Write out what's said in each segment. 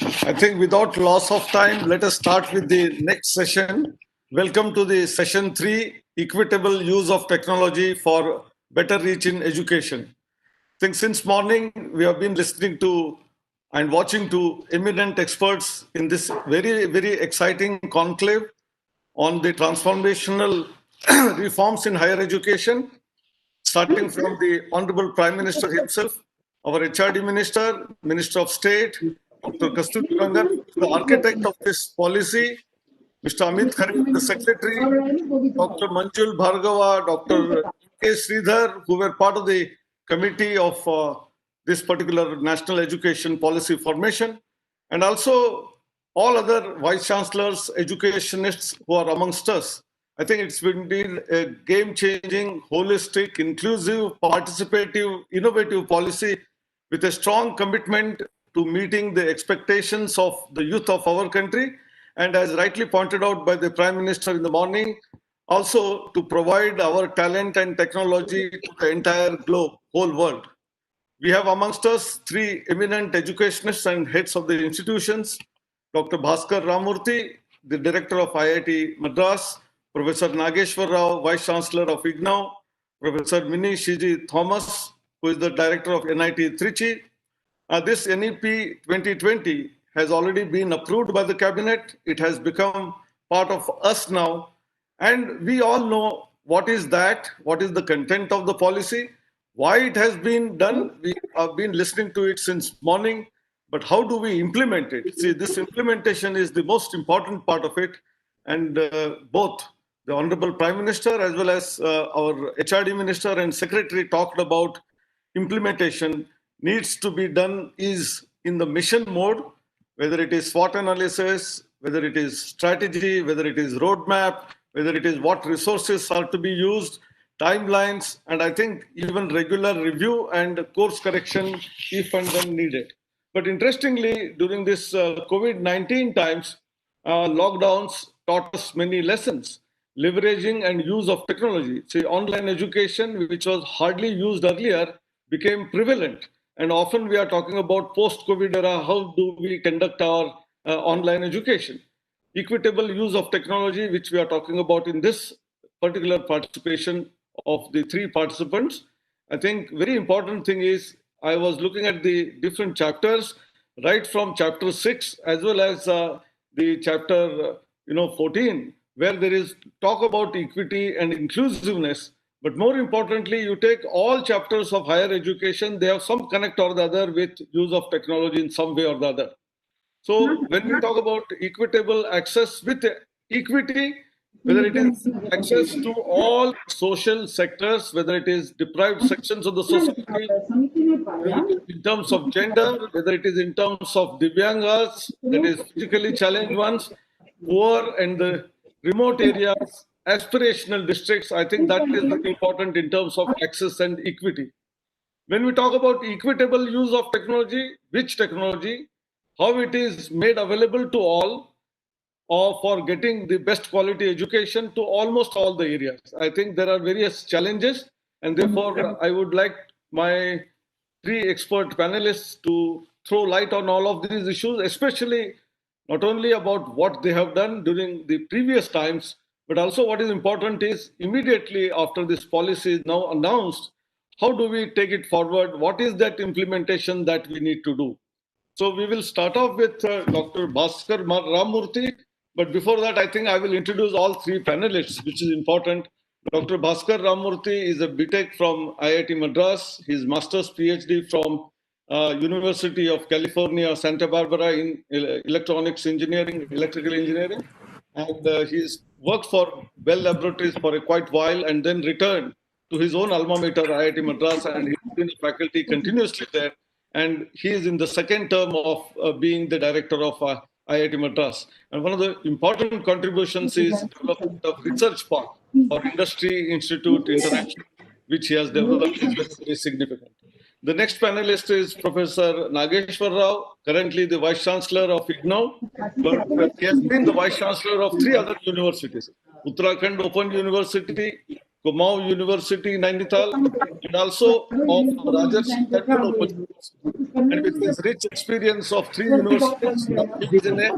I think without loss of time, let us start with the next session. Welcome to the session 3, equitable use of technology for better reach in education. I think since morning we have been listening to and watching to eminent experts in this very, very exciting conclave on the transformational reforms in higher education, starting from the Honorable Prime Minister himself, our HRD Minister, Minister of State, Dr. Kasturi Rangan, the architect of this policy, Mr. Amit Khare, the Secretary, Dr. Manjul Bhargava, Dr. K. Sridhar, who were part of the committee of this particular national education policy formation, and also all other vice chancellors, educationists who are amongst us. I think it's been a game-changing, holistic, inclusive, participative, innovative policy with a strong commitment to meeting the expectations of the youth of our country. And as rightly pointed out by the Prime Minister in the morning, also to provide our talent and technology to the entire globe, whole world. We have amongst us three eminent educationists and heads of the institutions, Dr. Bhaskar Ramorti, the director of IIT Madras, Professor Nageshwar Rao, Vice Chancellor of IGNOU, Professor Mini Shiji Thomas, who is the director of NIT Trichy. This NEP 2020 has already been approved by the cabinet. It has become part of us now. And we all know what is that, what is the content of the policy, why it has been done. We have been listening to it since morning, but how do we implement it? See, this implementation is the most important part of it. And both the Honorable Prime Minister as well as our HRD Minister and Secretary talked about implementation needs to be done is in the mission mode, whether it is SWOT analysis, whether it is strategy, whether it is roadmap, whether it is what resources are to be used, timelines, and I think even regular review and course correction if and when needed. But interestingly, during this COVID-19 times, lockdowns taught us many lessons. Leveraging and use of technology. See, online education, which was hardly used earlier, became prevalent. And often we are talking about post-COVID era, how do we conduct our online education? Equitable use of technology, which we are talking about in this particular participation of the three participants. I think very important thing is I was looking at the different chapters, right from chapter 6 as well as the chapter 14, where there is talk about equity and inclusiveness. But more importantly, you take all chapters of higher education, they have some connect or the other with use of technology in some way or the other. So when we talk about equitable access with equity, whether it is access to all social sectors, whether it is deprived sections of the society, whether it is in terms of gender, whether it is in terms of Divyangas, that is physically challenged ones, poor and the remote areas, aspirational districts, I think that is very important in terms of access and equity. When we talk about equitable use of technology, which technology, how it is made available to all, or for getting the best quality education to almost all the areas. I think there are various challenges, and therefore I would like my three expert panelists to throw light on all of these issues, especially not only about what they have done during the previous times, but also what is important is immediately after this policy is now announced, how do we take it forward? What is that implementation that we need to do? So we will start off with Dr. Bhaskar Ramorti. But before that, I think I will introduce all three panelists, which is important. Dr. Bhaskar Ramorti is a BTech from IIT Madras. His master's PhD from University of California, Santa Barbara in electronics engineering, electrical engineering. And he's worked for Bell Laboratories for a quite while and then returned to his own alma mater, IIT Madras, and he's been faculty continuously there. And he is in the second term of being the director of IIT Madras. And one of the important contributions is development of research park or industry institute interaction, which he has developed is very, very significant. The next panelist is Professor Nageshwar Rao, currently the Vice Chancellor of IGNOU, but he has been the Vice Chancellor of three other universities, Uttarakhand Open University, Kumaon University, Nainital, and also of Rajers Central Open University. And with his rich experience of three universities, now he is in a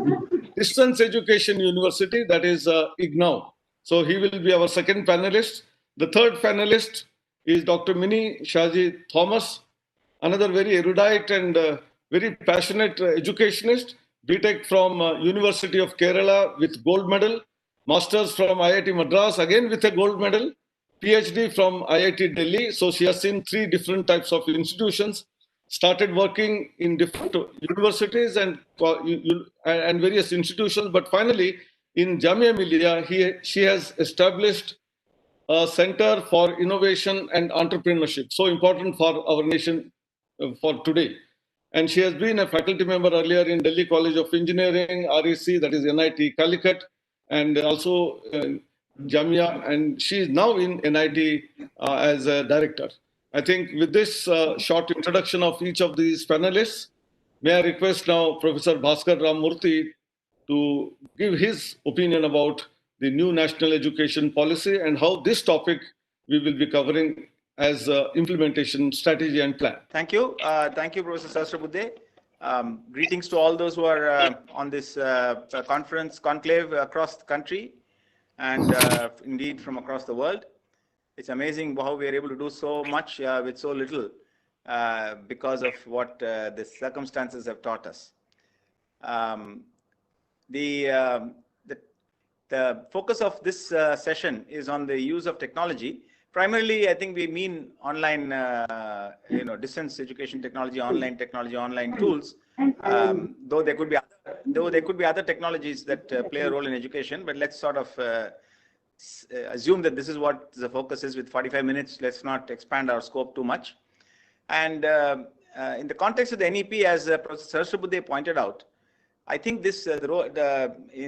distance education university, that is IGNOU. So he will be our second panelist. The third panelist is Dr. Mini Shaji Thomas, another very erudite and very passionate educationist, BTech from University of Kerala with gold medal, Masters from IIT Madras again with a gold medal, PhD from IIT Delhi. So she has seen three different types of institutions, started working in different universities and various institutions, but finally in Jamia Millia, she has established a center for innovation and entrepreneurship, so important for our nation for today. And she has been a faculty member earlier in Delhi College of Engineering, REC, that is NIT Calicut, and also Jamia, and she is now in NIT as a director. I think with this short introduction of each of these panelists, may I request now Professor Bhaskar Ramorti to give his opinion about the new national education policy and how this topic we will be covering as implementation strategy and plan. Thank you. Thank you, Professor Sahasrabudhe. Greetings to all those who are on this conference, conclave across the country and indeed from across the world. It's amazing how we are able to do so much with so little because of what the circumstances have taught us. The focus of this session is on the use of technology. Primarily, I think we mean online, distance education technology, online tools. Though there could be other technologies that play a role in education, but let's sort of assume that this is what the focus is. With 45 minutes, let's not expand our scope too much. And in the context of the NEP, as Professor Sahasrabudhe pointed out, I think this in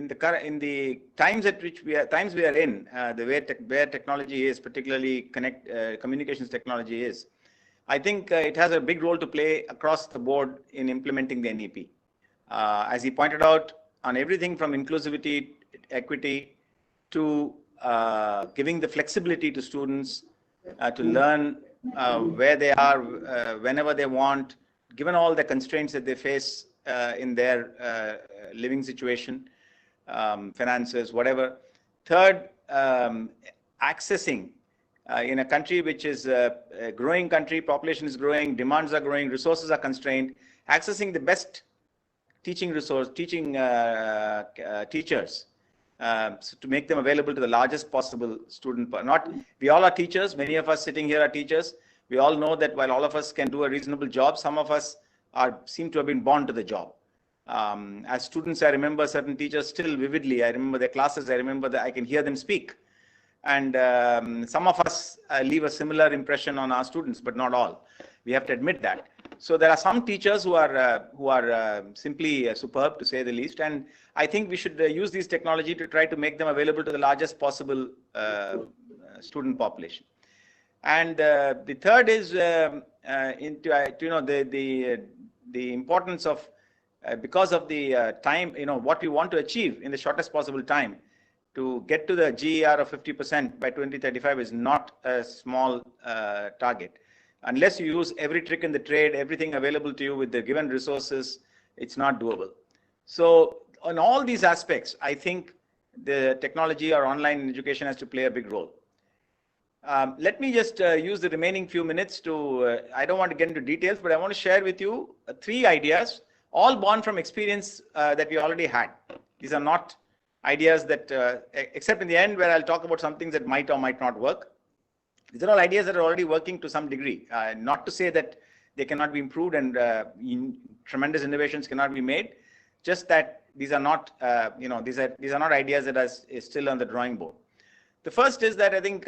the times at which we are in, where technology is, particularly communications technology is, I think it has a big role to play across the board in implementing the NEP. As he pointed out, on everything from inclusivity, equity, to giving the flexibility to students to learn where they are, whenever they want, given all the constraints that they face in their living situation, finances, whatever. Third, accessing in a country which is a growing country, population is growing, demands are growing, resources are constrained, accessing the best teaching teachers so to make them available to the largest possible student. We all are teachers. Many of us sitting here are teachers. We all know that while all of us can do a reasonable job, some of us seem to have been born to the job. As students, I remember certain teachers still vividly. I remember their classes. I remember that I can hear them speak. And some of us leave a similar impression on our students, but not all. We have to admit that. So there are some teachers who are simply superb, to say the least. And I think we should use these technology to try to make them available to the largest possible student population. And the third is the importance of because of the time, what we want to achieve in the shortest possible time. To get to the GER of 50% by 2035 is not a small target. Unless you use every trick in the trade, everything available to you with the given resources, it's not doable. So on all these aspects, I think the technology or online education has to play a big role. Let me just use the remaining few minutes to, I don't want to get into details, but I want to share with you 3 ideas, all born from experience that we already had. These are not ideas that, except in the end where I'll talk about some things that might or might not work. These are all ideas that are already working to some degree. Not to say that they cannot be improved and tremendous innovations cannot be made. Just that these are not, these are not ideas that are still on the drawing board. The first is that I think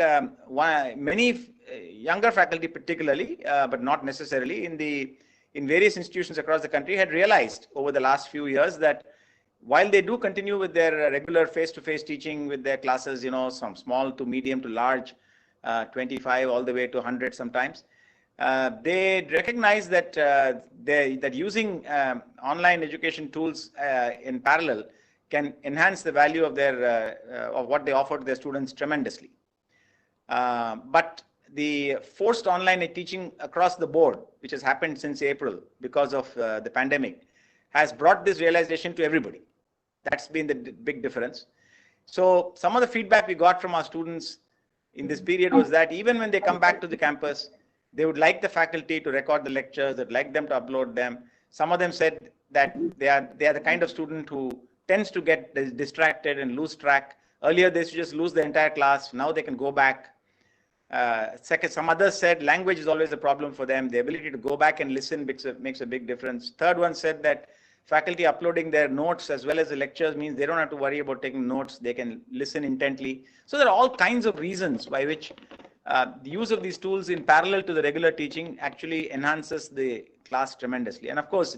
many younger faculty, particularly, but not necessarily, in various institutions across the country, had realized over the last few years that while they do continue with their regular face-to-face teaching with their classes, some small to medium to large, 25 all the way to 100 sometimes, they recognize that that using online education tools in parallel can enhance the value of their of what they offer to their students tremendously. But the forced online teaching across the board, which has happened since April because of the pandemic, has brought this realization to everybody. That's been the big difference. So some of the feedback we got from our students in this period was that even when they come back to the campus, they would like the faculty to record the lectures, they'd like them to upload them. Some of them said that they are the kind of student who tends to get distracted and lose track. Earlier, they used to just lose the entire class. Now they can go back. Second, some others said language is always a problem for them. The ability to go back and listen makes a big difference. Third one said that faculty uploading their notes as well as the lectures means they don't have to worry about taking notes. They can listen intently. So there are all kinds of reasons by which the use of these tools in parallel to the regular teaching actually enhances the class tremendously. And of course,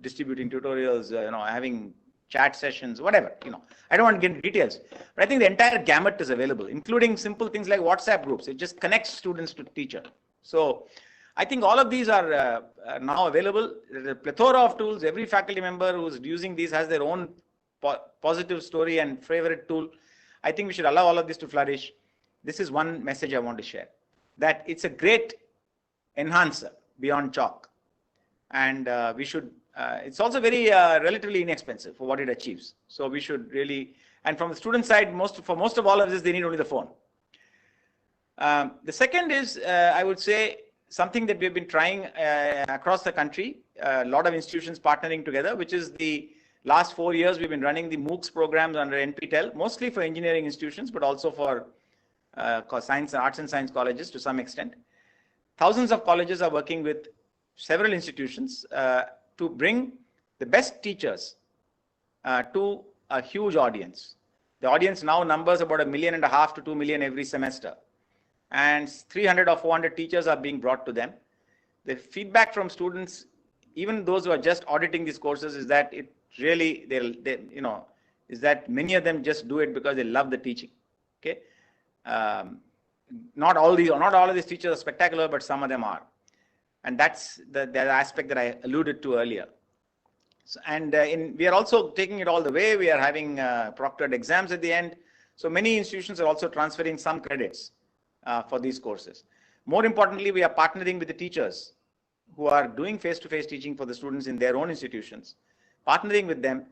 distributing tutorials, having chat sessions, whatever, I don't want to get into details, but I think the entire gamut is available, including simple things like WhatsApp groups. It just connects students to teacher. So I think all of these are now available. There's a plethora of tools. Every faculty member who's using these has their own positive story and favorite tool. I think we should allow all of this to flourish. This is one message I want to share, that it's a great enhancer beyond chalk. And we should, it's also very relatively inexpensive for what it achieves. So we should really, and from the student side, for most of all of this, they need only the phone. The second is, I would say, something that we've been trying across the country, a lot of institutions partnering together, which is the last 4 years we've been running the MOOCs programs under NPTEL, mostly for engineering institutions, but also for science, arts and science colleges to some extent. Thousands of colleges are working with several institutions to bring the best teachers to a huge audience. The audience now numbers about 1.5 million to 2 million every semester. And 300 or 400 teachers are being brought to them. The feedback from students, even those who are just auditing these courses, is that it really, is that many of them just do it because they love the teaching. Okay, not all of these teachers are spectacular, but some of them are, and that's the aspect that I alluded to earlier. So, and we are also taking it all the way. We are having proctored exams at the end. So many institutions are also transferring some credits for these courses. More importantly, we are partnering with the teachers who are doing face-to-face teaching for the students in their own institutions, partnering with them,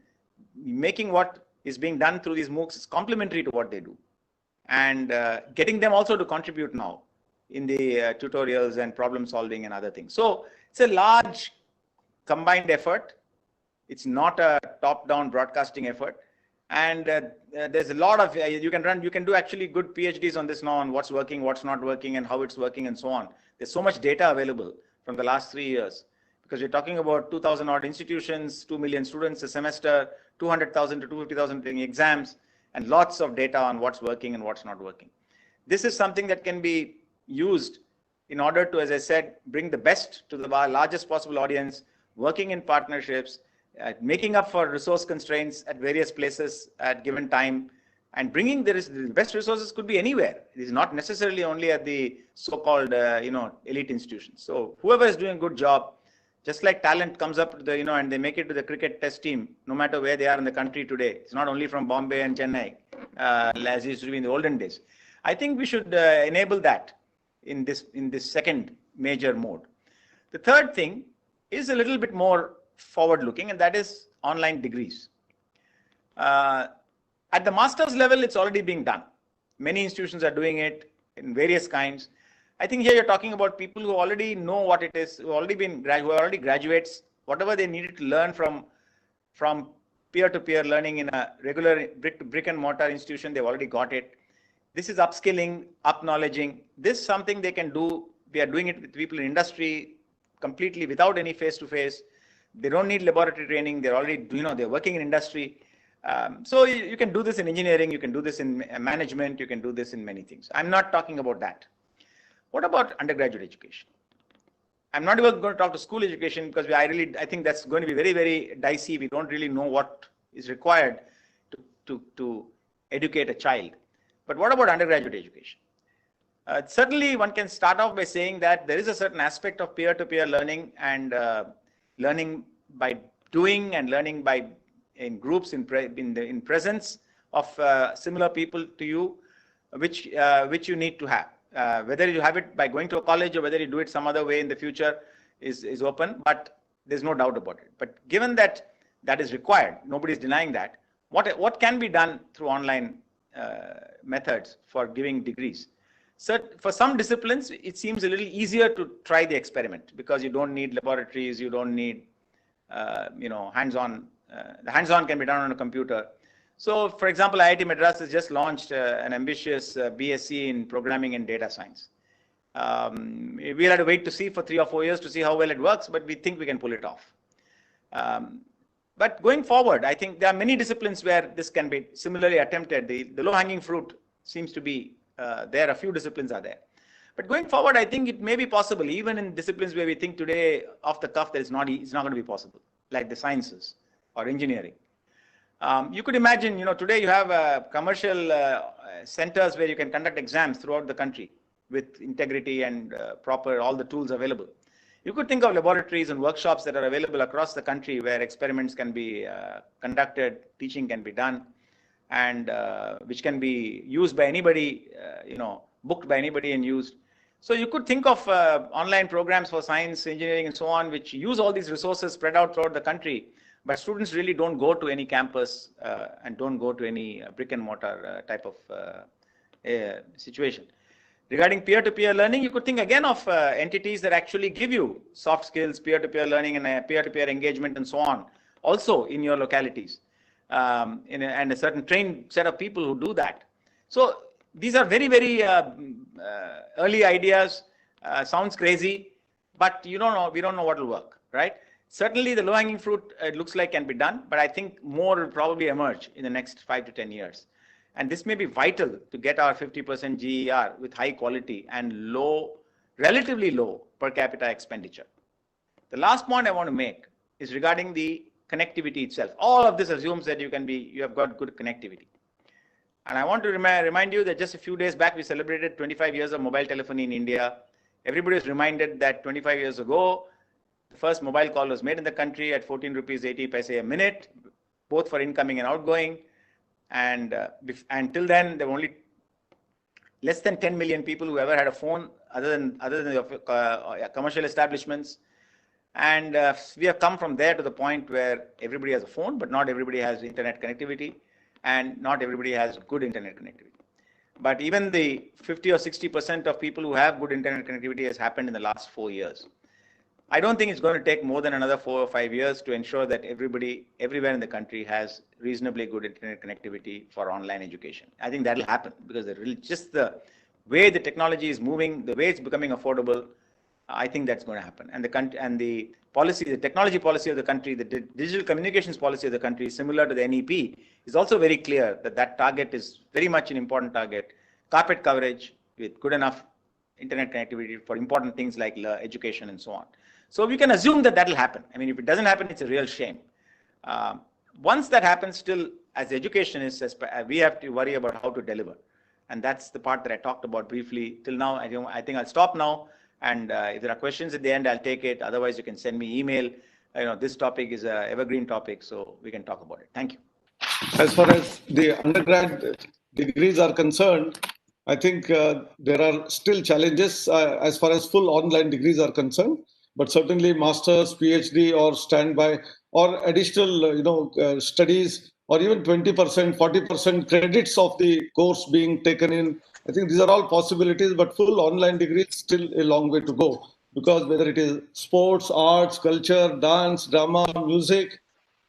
making what is being done through these MOOCs complementary to what they do, and getting them also to contribute now in the tutorials and problem solving and other things. So it's a large combined effort. It's not a top-down broadcasting effort. And there's a lot of, you can do actually good PhDs on this now, on what's working, what's not working, and how it's working, and so on. There's so much data available from the last 3 years, because we're talking about 2,000 odd institutions, 2 million students a semester, 200,000 to 250,000 taking exams, and lots of data on what's working and what's not working. This is something that can be used in order to, as I said, bring the best to the largest possible audience, working in partnerships, making up for resource constraints at various places at given time, and bringing the best resources could be anywhere. It is not necessarily only at the so-called elite institutions. So whoever is doing a good job, just like talent comes up to the and they make it to the cricket test team, no matter where they are in the country today. It's not only from Bombay and Chennai, as it used to be in the olden days. I think we should enable that in this second major mode. The third thing is a little bit more forward-looking, and that is online degrees. At the master's level, it's already being done. Many institutions are doing it in various kinds. I think here you're talking about people who already know what it is, who are already graduates, whatever they needed to learn from peer-to-peer learning in a regular brick and mortar institution, they've already got it. This is upskilling, up-knowledging. This is something they can do. We are doing it with people in industry completely without any face-to-face. They don't need laboratory training. They're already, they're working in industry. So you can do this in engineering. You can do this in management. You can do this in many things. I'm not talking about that. What about undergraduate education? I'm not even going to talk to school education, because I think that's going to be very, very dicey. We don't really know what is required to educate a child. But what about undergraduate education? Certainly, one can start off by saying that there is a certain aspect of peer-to-peer learning, and learning by doing, and learning in groups in presence of similar people to you. which you need to have. Whether you have it by going to a college or whether you do it some other way in the future is open, but there's no doubt about it. But given that that is required, nobody is denying that. What can be done through online methods for giving degrees? So for some disciplines, it seems a little easier to try the experiment because you don't need laboratories, you don't need hands-on. The hands-on can be done on a computer. So, for example, IIT Madras has just launched an ambitious BSc in programming and data science. We'll have to wait to see for 3 or 4 years to see how well it works, but we think we can pull it off. But going forward, I think there are many disciplines where this can be similarly attempted. The low-hanging fruit seems to be there. A few disciplines are there. But going forward, I think it may be possible, even in disciplines where we think today off the cuff that it's not going to be possible, like the sciences or engineering. You could imagine, today you have commercial centers where you can conduct exams throughout the country with integrity and proper, all the tools available. You could think of laboratories and workshops that are available across the country where experiments can be conducted, teaching can be done, and which can be used by anybody, booked by anybody and used. So you could think of online programs for science, engineering, and so on, which use all these resources spread out throughout the country, but students really don't go to any campus and don't go to any brick and mortar type of situation. Regarding peer-to-peer learning, you could think again of entities that actually give you soft skills, peer-to-peer learning and peer-to-peer engagement and so on, also in your localities, and a certain trained set of people who do that. So these are very, very early ideas, sounds crazy, but we don't know what will work, right? Certainly the low-hanging fruit, it looks like can be done, but I think more will probably emerge in the next 5 to 10 years. And this may be vital to get our 50% GER with high quality and relatively low per capita expenditure. The last point I want to make is regarding the connectivity itself. All of this assumes that you have got good connectivity. And I want to remind you that just a few days back, we celebrated 25 years of mobile telephony in India. Everybody is reminded that 25 years ago, the first mobile call was made in the country at 14 rupees 80 paise a minute, both for incoming and outgoing. And until then, there were only less than 10 million people who ever had a phone other than the commercial establishments. And we have come from there to the point where everybody has a phone, but not everybody has internet connectivity, and not everybody has good internet connectivity. But even the 50 or 60% of people who have good internet connectivity has happened in the last 4 years. I don't think it's going to take more than another 4 or 5 years to ensure that everybody, everywhere in the country has reasonably good internet connectivity for online education. I think that'll happen because just the way the technology is moving, the way it's becoming affordable, I think that's going to happen. And the policy, the technology policy of the country, the digital communications policy of the country, similar to the NEP, is also very clear that target is very much an important target. Carpet coverage with good enough internet connectivity for important things like education and so on. So we can assume that will happen. I mean, if it doesn't happen, it's a real shame. Once that happens, still, as educationists, we have to worry about how to deliver. And that's the part that I talked about briefly till now. I think I'll stop now. And if there are questions at the end, I'll take it. Otherwise, you can send me email. This topic is an evergreen topic, so we can talk about it. Thank you. As far as the undergrad degrees are concerned, I think there are still challenges as far as full online degrees are concerned. But certainly master's, PhD, or standby, or additional, studies, or even 20%, 40% credits of the course being taken in. I think these are all possibilities, but full online degree is still a long way to go. Because whether it is sports, arts, culture, dance, drama, music,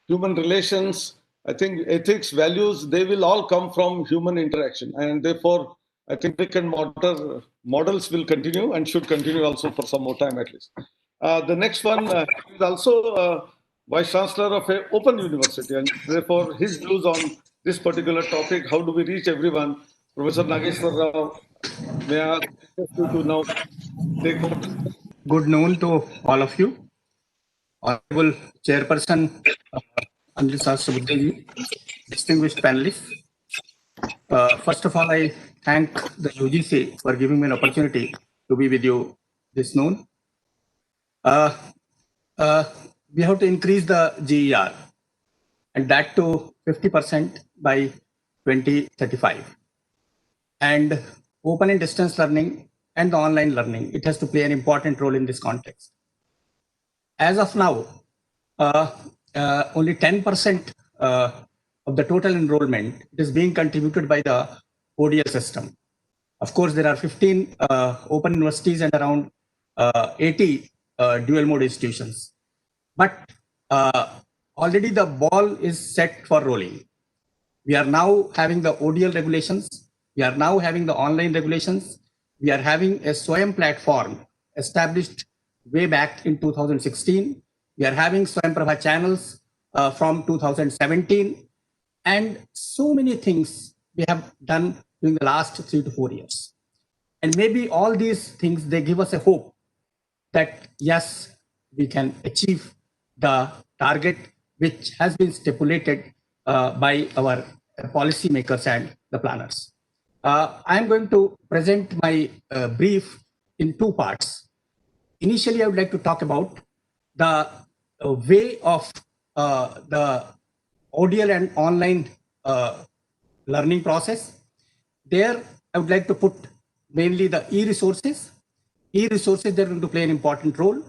human relations, I think ethics, values, they will all come from human interaction. And therefore, I think brick and mortar models will continue and should continue also for some more time at least. The next one is also Vice Chancellor of an open university, and therefore his views on this particular topic, how do we reach everyone? Professor Nageshwar Rao, may I ask you to now take over? Good noon to all of you. Honorable Chairperson Anjali Subudhi, distinguished panelists. First of all, I thank the UGC for giving me an opportunity to be with you this noon. We have to increase the GER, and that to 50% by 2035. and open and distance learning and the online learning. It has to play an important role in this context. As of now, only 10% of the total enrollment is being contributed by the ODL system. Of course, there are 15 open universities and around 80 dual mode institutions. But already the ball is set for rolling. We are now having the ODL regulations. We are now having the online regulations. We are having a SWAYAM platform established way back in 2016. We are having Swayam Prabha channels from 2017. And so many things we have done during the last 3 to 4 years. And maybe all these things, they give us a hope that yes, we can achieve the target which has been stipulated by our policymakers and the planners. I'm going to present my brief in two parts. Initially, I would like to talk about the way of the ODL and online learning process. There, I would like to put mainly the e-resources. E-resources, they're going to play an important role.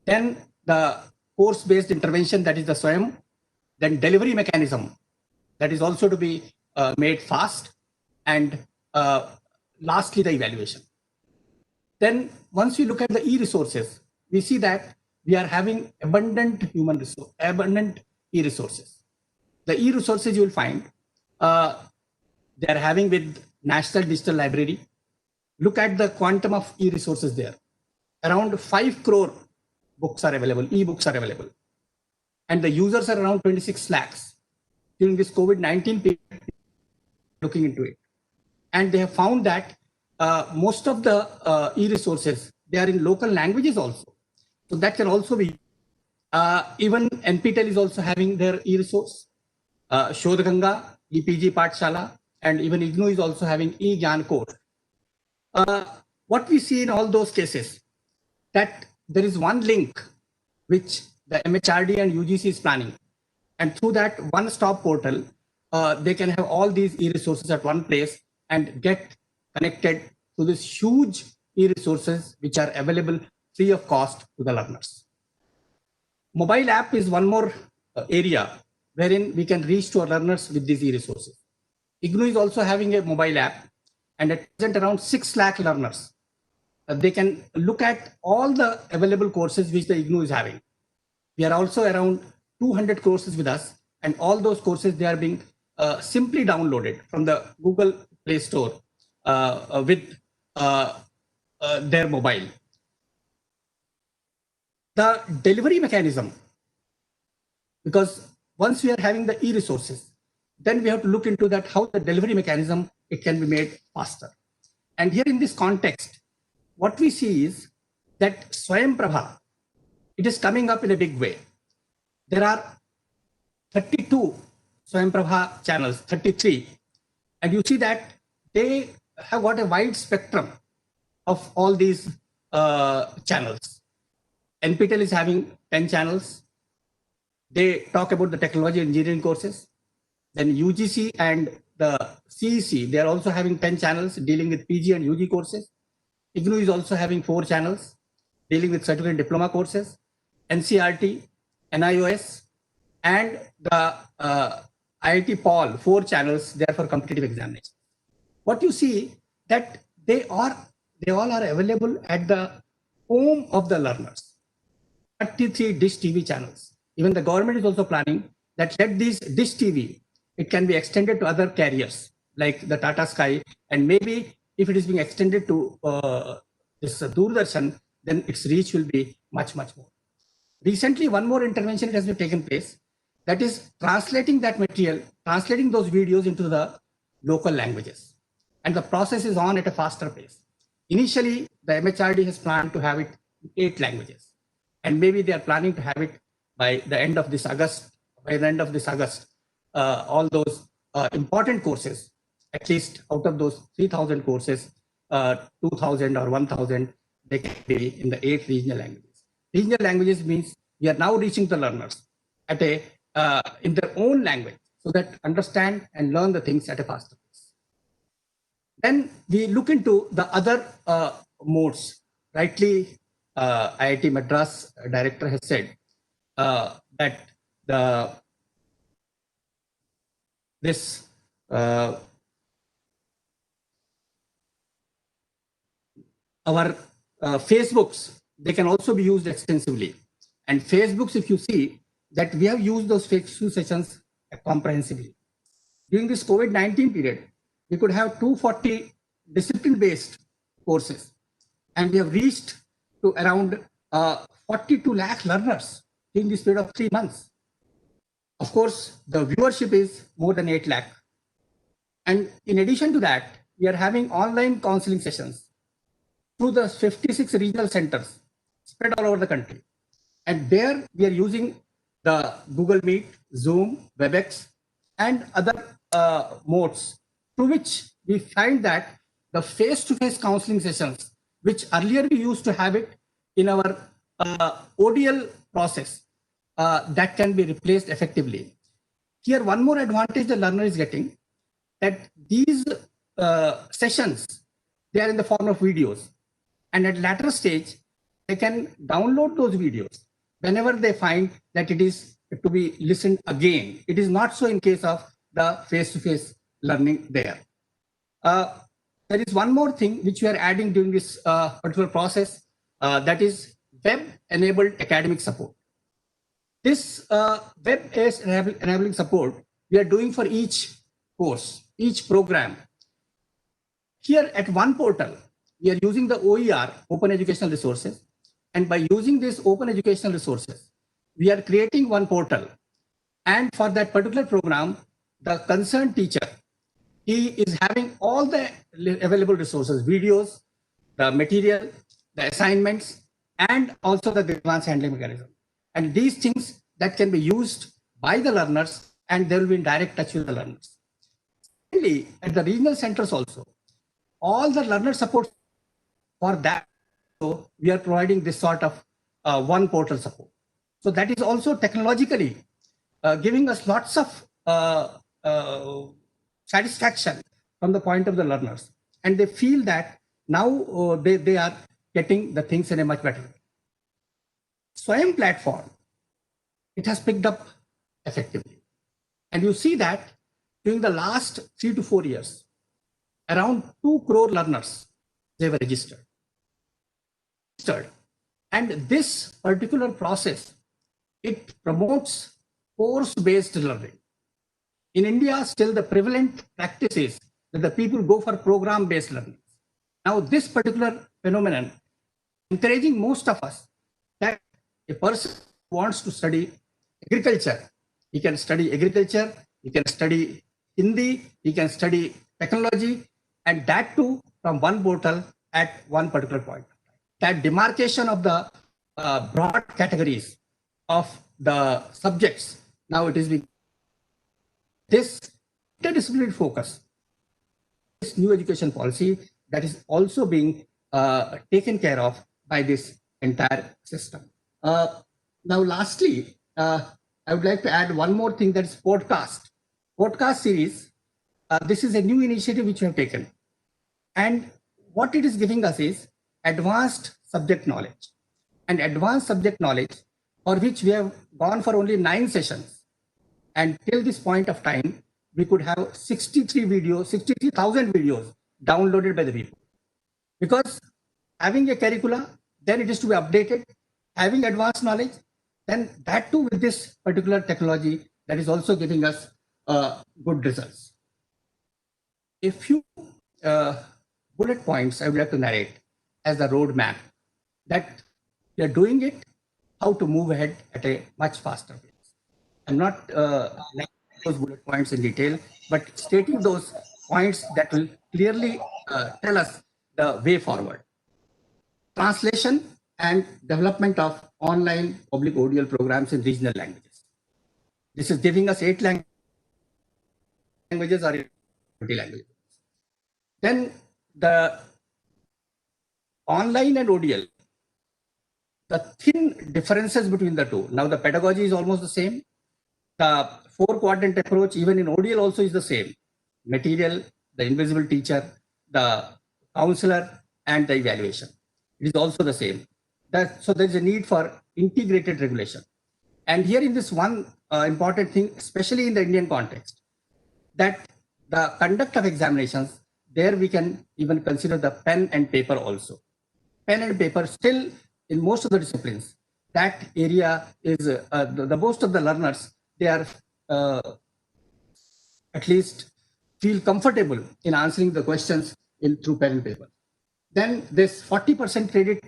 Then the course-based intervention, that is the SWAYAM. Then delivery mechanism, that is also to be made fast. And lastly, the evaluation. Then once we look at the e-resources, we see that we are having abundant human resource, abundant e-resources. The e-resources you will find, they are having with National Digital Library. Look at the quantum of e-resources there. Around 5 crore books are available, e-books are available. And the users are around 26 lakhs. During this COVID-19 period, looking into it. And they have found that most of the e-resources, they are in local languages also. So that can also be, even NPTEL is also having their e-resource. Shodhganga, EPG Pathshala, and even IGNOU is also having e-Gyan course. What we see in all those cases, that there is one link which the MHRD and UGC is planning. And through that one-stop portal, they can have all these e-resources at one place and get connected to this huge e-resources which are available free of cost to the learners. Mobile app is one more area wherein we can reach to our learners with these e-resources. IGNOU is also having a mobile app, and at present around 6 lakh learners. They can look at all the available courses which the IGNOU is having. We are also around 200 courses with us, and all those courses, they are being simply downloaded from the Google Play Store with their mobile. The delivery mechanism, because once we are having the e-resources, then we have to look into that, how the delivery mechanism, it can be made faster. And here in this context, what we see is that Swayam Prabha, it is coming up in a big way. There are 32 Swayam Prabha channels, 33. And you see that they have got a wide spectrum of all these channels. NPTEL is having 10 channels. They talk about the technology engineering courses. Then UGC and the CEC, they are also having 10 channels dealing with PG and UG courses. IGNOU is also having 4 channels dealing with certificate and diploma courses. NCRT, NIOS, and the IIT Paul, 4 channels there for competitive examination. What you see that they all are available at the home of the learners. 33 dish TV channels. Even the government is also planning that let these dish TV, it can be extended to other carriers like the Tata Sky, and maybe if it is being extended to this Doordarshan, then its reach will be much, much more. Recently, one more intervention has been taken place, that is translating that material, translating those videos into the local languages. And the process is on at a faster pace. Initially, the MHRD has planned to have it in 8 languages. And maybe they are planning to have it by the end of this August. By the end of this August, all those important courses, at least out of those 3,000 courses, 2,000 or 1,000, they can be in the 8 regional languages. Regional languages means we are now reaching the learners at a in their own language, so that understand and learn the things at a faster pace. Then we look into the other modes. Rightly, IIT Madras director has said that this our Facebooks, they can also be used extensively. And Facebooks, if you see that we have used those Facebook sessions comprehensively. During this COVID-19 period, we could have 240 discipline-based courses, and we have reached to around 42 lakh learners during this period of 3 months. Of course, the viewership is more than 8 lakh. And in addition to that, we are having online counseling sessions through the 56 regional centers spread all over the country. And there we are using the Google Meet, Zoom, WebEx, and other modes through which we find that the face-to-face counseling sessions, which earlier we used to have it in our ODL process, that can be replaced effectively. Here, one more advantage the learner is getting, that these sessions, they are in the form of videos. And at latter stage, they can download those videos whenever they find that it is to be listened again. It is not so in case of the face-to-face learning there. There is one more thing which we are adding during this particular process, that is web-enabled academic support. This web-based enabling support we are doing for each course, each program. Here at one portal, we are using the OER, Open Educational Resources. And by using these Open Educational Resources, we are creating one portal. And for that particular program, the concerned teacher, he is having all the available resources, videos, the material, the assignments, and also the advanced handling mechanism. And these things that can be used by the learners, and they will be in direct touch with the learners. Secondly, at the regional centers also, all the learner support for that, so we are providing this sort of one portal support. So that is also technologically giving us lots of satisfaction from the point of the learners. And they feel that now they are getting the things in a much better way. Swayam platform, it has picked up effectively. And you see that during the last 3 to 4 years, around 2 crore learners, they were registered. And this particular process, it promotes course-based learning. In India, still the prevalent practice is that the people go for program-based learning. Now, this particular phenomenon encouraging most of us that a person who wants to study agriculture, he can study agriculture, he can study Hindi, he can study technology, and that too from one portal at one particular point. That demarcation of the broad categories of the subjects, now it is being this interdisciplinary focus, this new education policy that is also being taken care of by this entire system. Now, lastly, I would like to add one more thing, that is podcast. Podcast series, this is a new initiative which we have taken. And what it is giving us is advanced subject knowledge. And advanced subject knowledge, for which we have gone for only 9 sessions. And till this point of time, we could have 63,000 videos downloaded by the people. Because having a curricula, then it is to be updated, having advanced knowledge, then that too with this particular technology, that is also giving us good results. A few bullet points I would like to narrate as the roadmap, that we are doing it, how to move ahead at a much faster pace. I'm not those bullet points in detail, but stating those points that will clearly tell us the way forward. Translation and development of online public ODL programs in regional languages. This is giving us 8 languages or 20 languages. Then the online and ODL, the thin differences between the two. Now the pedagogy is almost the same. The 4-quadrant approach, even in ODL also is the same. Material, the invisible teacher, the counselor, and the evaluation. It is also the same. So there is a need for integrated regulation. And here in this one important thing, especially in the Indian context, that the conduct of examinations, there we can even consider the pen and paper also. Pen and paper still in most of the disciplines, that area is the most of the learners, they are at least feel comfortable in answering the questions through pen and paper. Then this 40% credit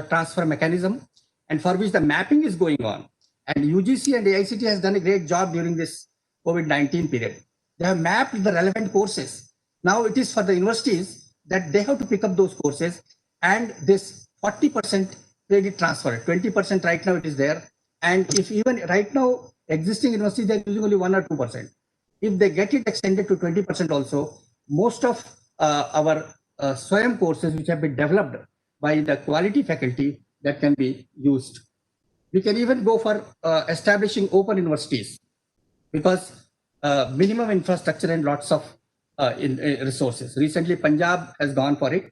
transfer mechanism, and for which the mapping is going on. And UGC and AICT has done a great job during this COVID-19 period. They have mapped the relevant courses. Now it is for the universities that they have to pick up those courses, and this 40% credit transfer, 20% right now it is there. And if even right now existing universities, they're using only 1 or 2%. If they get it extended to 20% also, most of our SWAYAM courses which have been developed by the quality faculty, that can be used. We can even go for establishing open universities, because minimum infrastructure and lots of resources. Recently, Punjab has gone for it.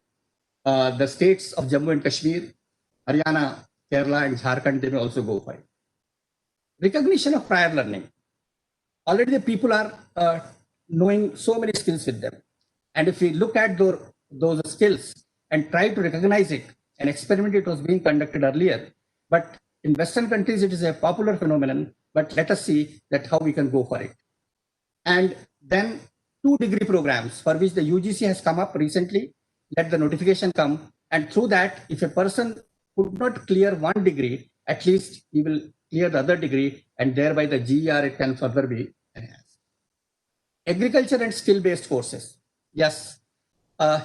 The states of Jammu and Kashmir, Haryana, Kerala, and Jharkhand, they may also go for it. Recognition of prior learning. Already the people are knowing so many skills with them. And if we look at those skills and try to recognize it, an experiment it was being conducted earlier, but in Western countries, it is a popular phenomenon, but let us see that how we can go for it. And then 2 degree programs for which the UGC has come up recently, let the notification come. And through that, if a person could not clear 1 degree, at least he will clear the other degree, and thereby the GER it can further be enhanced. Agriculture and skill-based courses. Yes,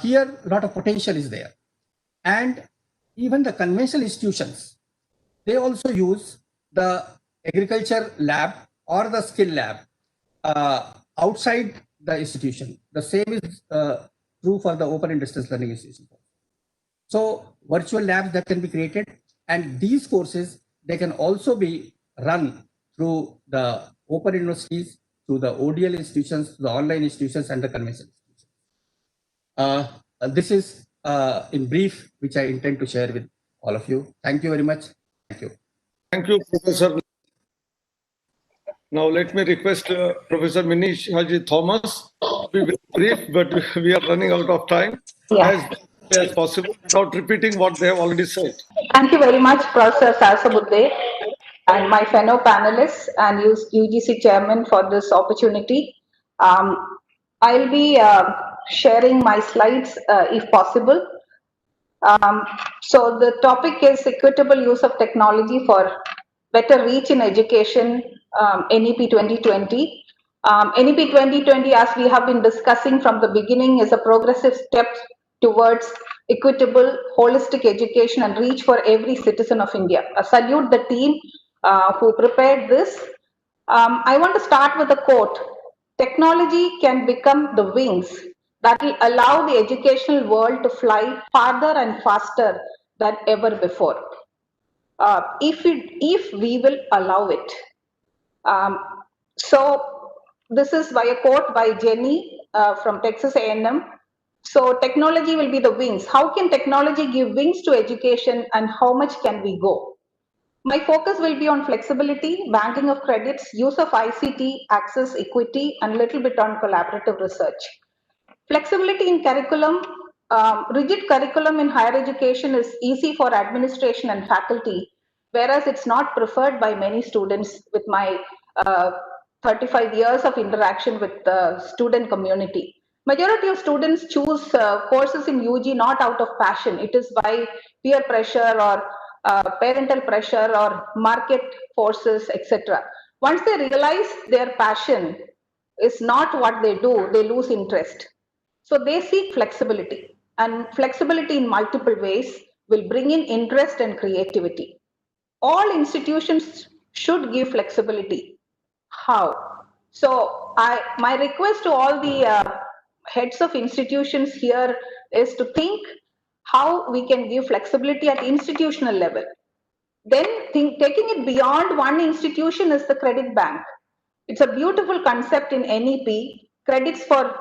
here a lot of potential is there. And even the conventional institutions, they also use the agriculture lab or the skill lab outside the institution. The same is true for the open and distance learning institutions. So virtual labs that can be created, and these courses, they can also be run through the open universities, through the ODL institutions, the online institutions, and the conventional institutions. This is in brief, which I intend to share with all of you. Thank you very much. Thank you. Thank you, Professor. Now let me request Professor Minish Haji Thomas to be very brief, but we are running out of time. Yeah. As possible, without repeating what they have already said. Thank you very much, Professor Sarasabudde, and my fellow panelists and UGC chairman for this opportunity. I'll be sharing my slides if possible. So the topic is equitable use of technology for better reach in education, NEP 2020. NEP 2020, as we have been discussing from the beginning, is a progressive step towards equitable, holistic education and reach for every citizen of India. I salute the team who prepared this. I want to start with a quote. Technology can become the wings that will allow the educational world to fly farther and faster than ever before. If we will allow it. So this is by a quote by Jenny from Texas A&M. So technology will be the wings. How can technology give wings to education, and how much can we go? My focus will be on flexibility, banking of credits, use of ICT, access, equity, and a little bit on collaborative research. Flexibility in curriculum. Rigid curriculum in higher education is easy for administration and faculty, whereas it's not preferred by many students with my 35 years of interaction with the student community. Majority of students choose courses in UG not out of passion. It is by peer pressure or parental pressure or market forces, etc. Once they realize their passion is not what they do, they lose interest. So they seek flexibility, and flexibility in multiple ways will bring in interest and creativity. All institutions should give flexibility. How? So my request to all the heads of institutions here is to think how we can give flexibility at institutional level. Then taking it beyond one institution is the credit bank. It's a beautiful concept in NEP, credits for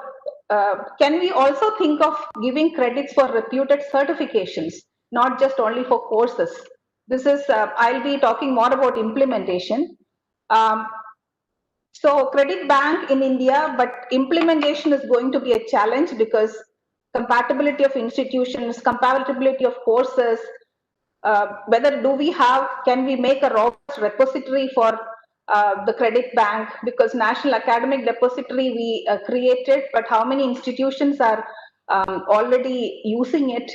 can we also think of giving credits for reputed certifications, not just only for courses? This is, I'll be talking more about implementation. Um, so credit bank in India, but implementation is going to be a challenge because compatibility of institutions, compatibility of courses, whether do we have, can we make a robust repository for the credit bank, because National Academic Depository we created, but how many institutions are already using it?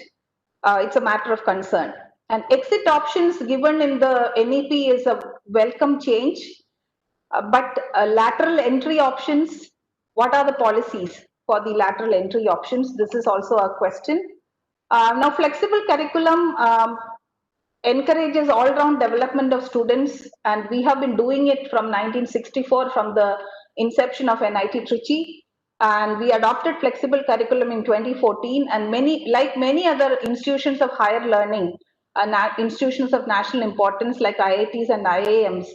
It's a matter of concern. And exit options given in the NEP is a welcome change, but lateral entry options, what are the policies for the lateral entry options? This is also a question. Now, flexible curriculum encourages all-round development of students, and we have been doing it from 1964, from the inception of NIT Trichy, and we adopted flexible curriculum in 2014, and like many other institutions of higher learning, institutions of national importance like IITs and IIMs,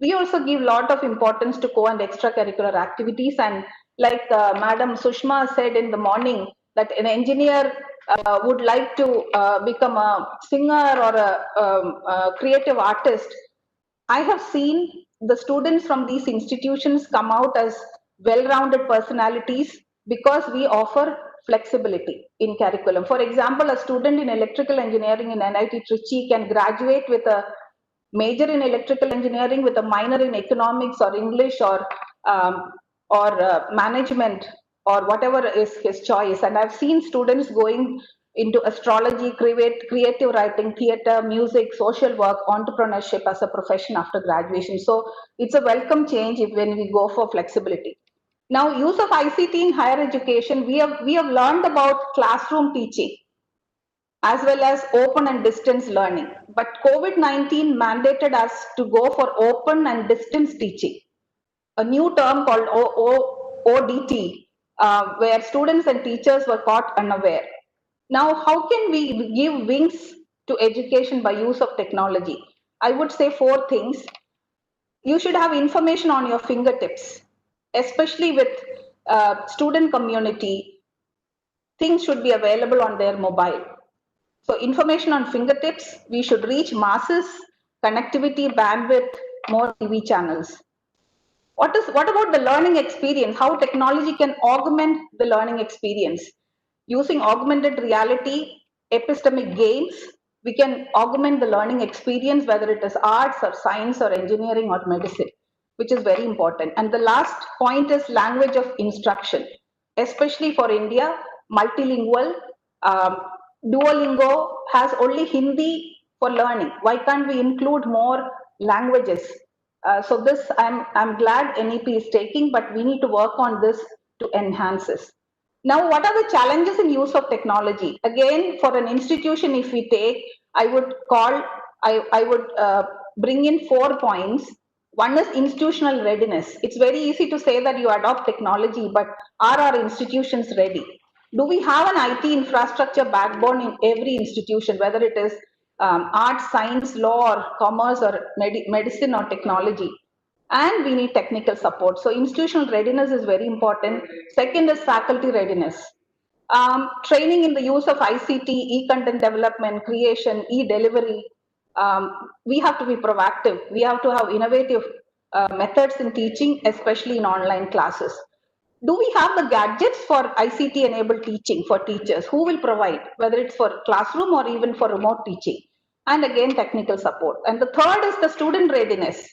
we also give a lot of importance to co and extracurricular activities. And like Madam Sushma said in the morning, that an engineer would like to become a singer or a creative artist, I have seen the students from these institutions come out as well-rounded personalities because we offer flexibility in curriculum. For example, a student in electrical engineering in NIT Trichy can graduate with a major in electrical engineering with a minor in economics or English um, or management or whatever is his choice. And I've seen students going into astrology, creative writing, theater, music, social work, entrepreneurship as a profession after graduation. So it's a welcome change when we go for flexibility. Now, use of ICT in higher education, we have learned about classroom teaching as well as open and distance learning. But COVID-19 mandated us to go for open and distance teaching, a new term called ODT, where students and teachers were caught unaware. Now, how can we give wings to education by use of technology? I would say 4 things. You should have information on your fingertips, especially with student community. Things should be available on their mobile. So information on fingertips, we should reach masses, connectivity, bandwidth, more TV channels. What about the learning experience? How technology can augment the learning experience? Using augmented reality, epistemic games, we can augment the learning experience, whether it is arts or science or engineering or medicine, which is very important. And the last point is language of instruction, especially for India, multilingual. Um, Duolingo has only Hindi for learning. Why can't we include more languages? So this, I'm glad NEP is taking, but we need to work on this to enhance this. Now, what are the challenges in use of technology? Again, for an institution, if we take, I would bring in 4 points. One is institutional readiness. It's very easy to say that you adopt technology, but are our institutions ready? Do we have an IT infrastructure backbone in every institution, whether it is arts, science, law, or commerce, or medicine, or technology? And we need technical support. So institutional readiness is very important. Second is faculty readiness. Training in the use of ICT, e-content development, creation, e-delivery. We have to be proactive. We have to have innovative methods in teaching, especially in online classes. Do we have the gadgets for ICT enabled teaching for teachers? Who will provide, whether it's for classroom or even for remote teaching? And again, technical support. And the third is the student readiness.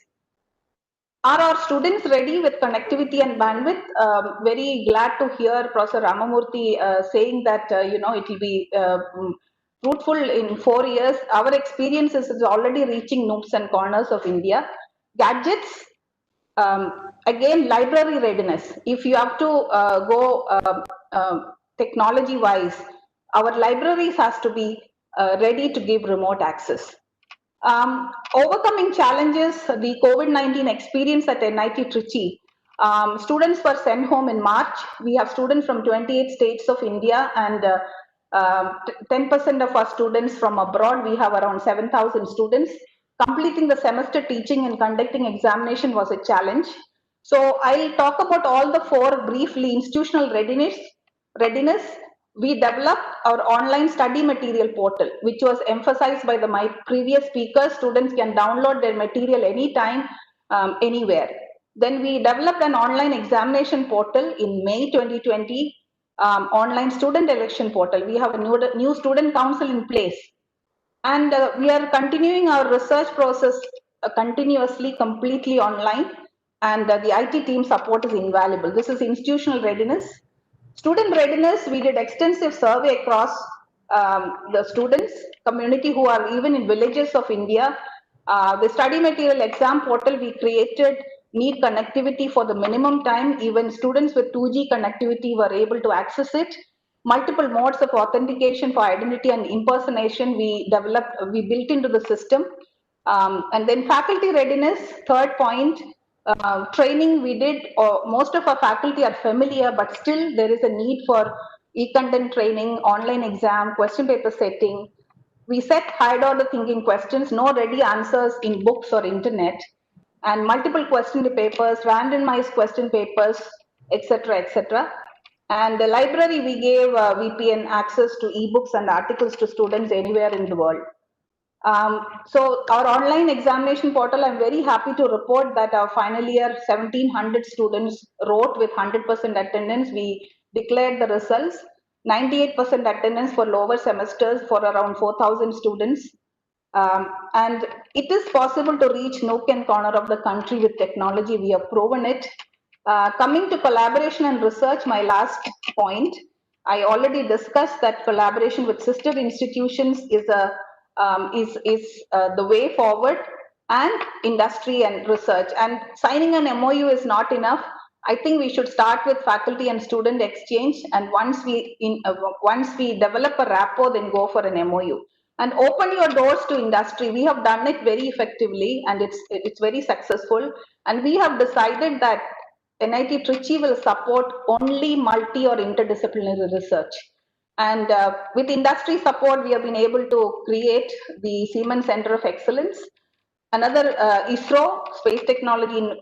Are our students ready with connectivity and bandwidth? Very glad to hear Professor Ramorti saying that, it will be fruitful in 4 years. Our experience is already reaching nooks and corners of India. Gadgets, again, library readiness. If you have to go technology wise, our libraries has to be ready to give remote access. Overcoming challenges, the COVID-19 experience at NIT Trichy. Students were sent home in March. We have students from 28 states of India, and 10% of our students from abroad. We have around 7,000 students. Completing the semester teaching and conducting examination was a challenge. So I'll talk about all the 4 briefly. Institutional readiness, readiness, we developed our online study material portal, which was emphasized by my previous speakers. Students can download their material anytime, anywhere. Then we developed an online examination portal in May 2020, online student election portal. We have a new student council in place. And we are continuing our research process continuously, completely online. And the IT team support is invaluable. This is institutional readiness. Student readiness, we did extensive survey across the students community who are even in villages of India. The study material exam portal we created need connectivity for the minimum time. Even students with 2G connectivity were able to access it. Multiple modes of authentication for identity and impersonation we built into the system. And then faculty readiness, third point, training we did, most of our faculty are familiar, but still there is a need for e-content training, online exam, question paper setting. We set higher order thinking questions, no ready answers in books or internet, and multiple question papers, randomized question papers, etc., etc. And the library, we gave VPN access to ebooks and articles to students anywhere in the world. So our online examination portal, I'm very happy to report that our final year 1700 students wrote with 100% attendance. We declared the results, 98% attendance for lower semesters for around 4,000 students. And it is possible to reach nook and corner of the country with technology. We have proven it. Coming to collaboration and research, my last point, I already discussed that collaboration with sister institutions is the way forward, and industry and research. And signing an MOU is not enough. I think we should start with faculty and student exchange, and once we develop a rapport, then go for an MOU. And open your doors to industry. We have done it very effectively, and it's very successful. And we have decided that NIT Trichy will support only multi or interdisciplinary research. And with industry support, we have been able to create the Siemens Center of Excellence, another ISRO, Space Technology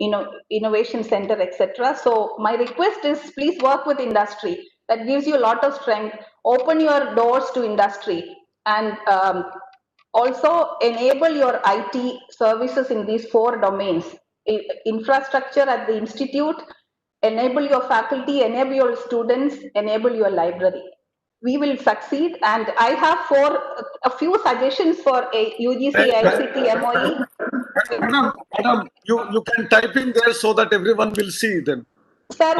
Innovation Center, etc. So my request is, please work with industry. That gives you a lot of strength. Open your doors to industry, and also enable your IT services in these 4 domains. Infrastructure at the institute, enable your faculty, enable your students, enable your library. We will succeed. And I have a few suggestions for a UGC ICT MOE. Madam, you can type in there so that everyone will see them. Sir,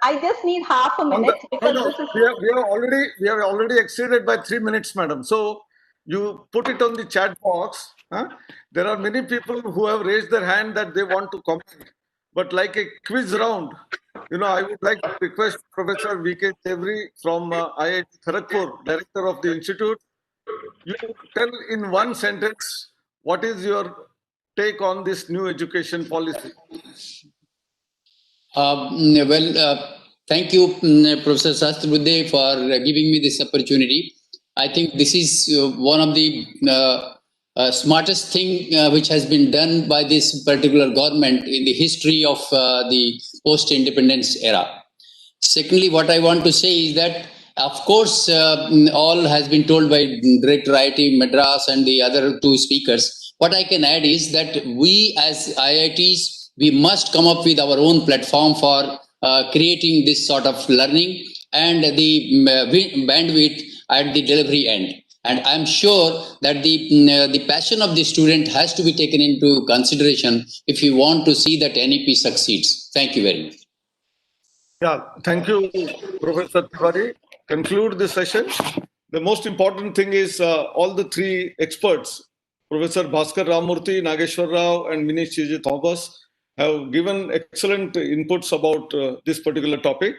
I just need half a minute. We have already exceeded by 3 minutes, madam. So you put it on the chat box. Huh? There are many people who have raised their hand that they want to comment, but like a quiz round, I would like to request Professor V.K. Tevri from IIT Kharagpur, Director of the Institute. You tell in one sentence, what is your take on this new education policy? Thank you, Professor Sastrabudhe, for giving me this opportunity. I think this is one of the smartest thing which has been done by this particular government in the history of the post-independence era. Secondly, what I want to say is that, of course, all has been told by Director IIT Madras and the other 2 speakers. What I can add is that we as IITs, we must come up with our own platform for creating this sort of learning and the bandwidth at the delivery end. And I'm sure that the passion of the student has to be taken into consideration if you want to see that NEP succeeds. Thank you very much. Yeah, thank you, Professor Tiwari. Conclude the session. The most important thing is all the 3 experts, Professor Bhaskar Ramorti, Nageshwar Rao, and Minish Chiji Thomas, have given excellent inputs about this particular topic.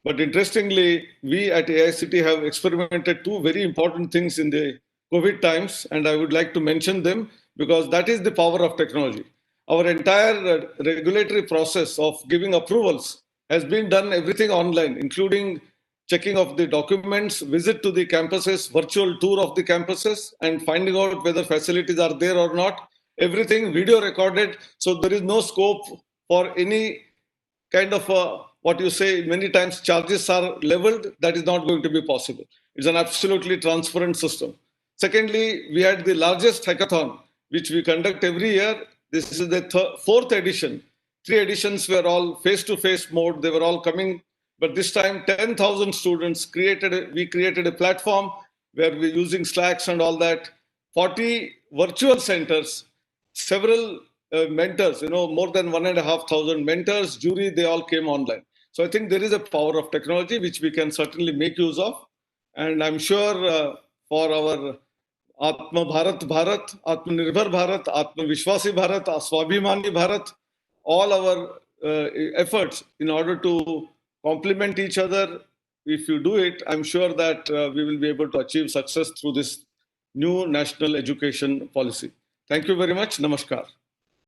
But interestingly, we at AICT have experimented 2 very important things in the COVID times, and I would like to mention them because that is the power of technology. Our entire regulatory process of giving approvals has been done everything online, including checking of the documents, visit to the campuses, virtual tour of the campuses, and finding out whether facilities are there or not. Everything video recorded, so there is no scope for any kind of what you say, many times charges are leveled, that is not going to be possible. It's an absolutely transparent system. Secondly, we had the largest hackathon, which we conduct every year. This is the fourth edition. 3 editions were all face-to-face mode. They were all coming. But this time, 10,000 students we created a platform where we're using Slacks and all that. 40 virtual centers, several mentors, more than 1,500 mentors, jury, they all came online. So I think there is a power of technology which we can certainly make use of. And I'm sure for our Atma Bharat, Atma Nirbhar Bharat, Atma Vishwasi Bharat, Swabhimani Bharat, all our efforts in order to complement each other, if you do it, I'm sure that we will be able to achieve success through this new national education policy. Thank you very much. Namaskar.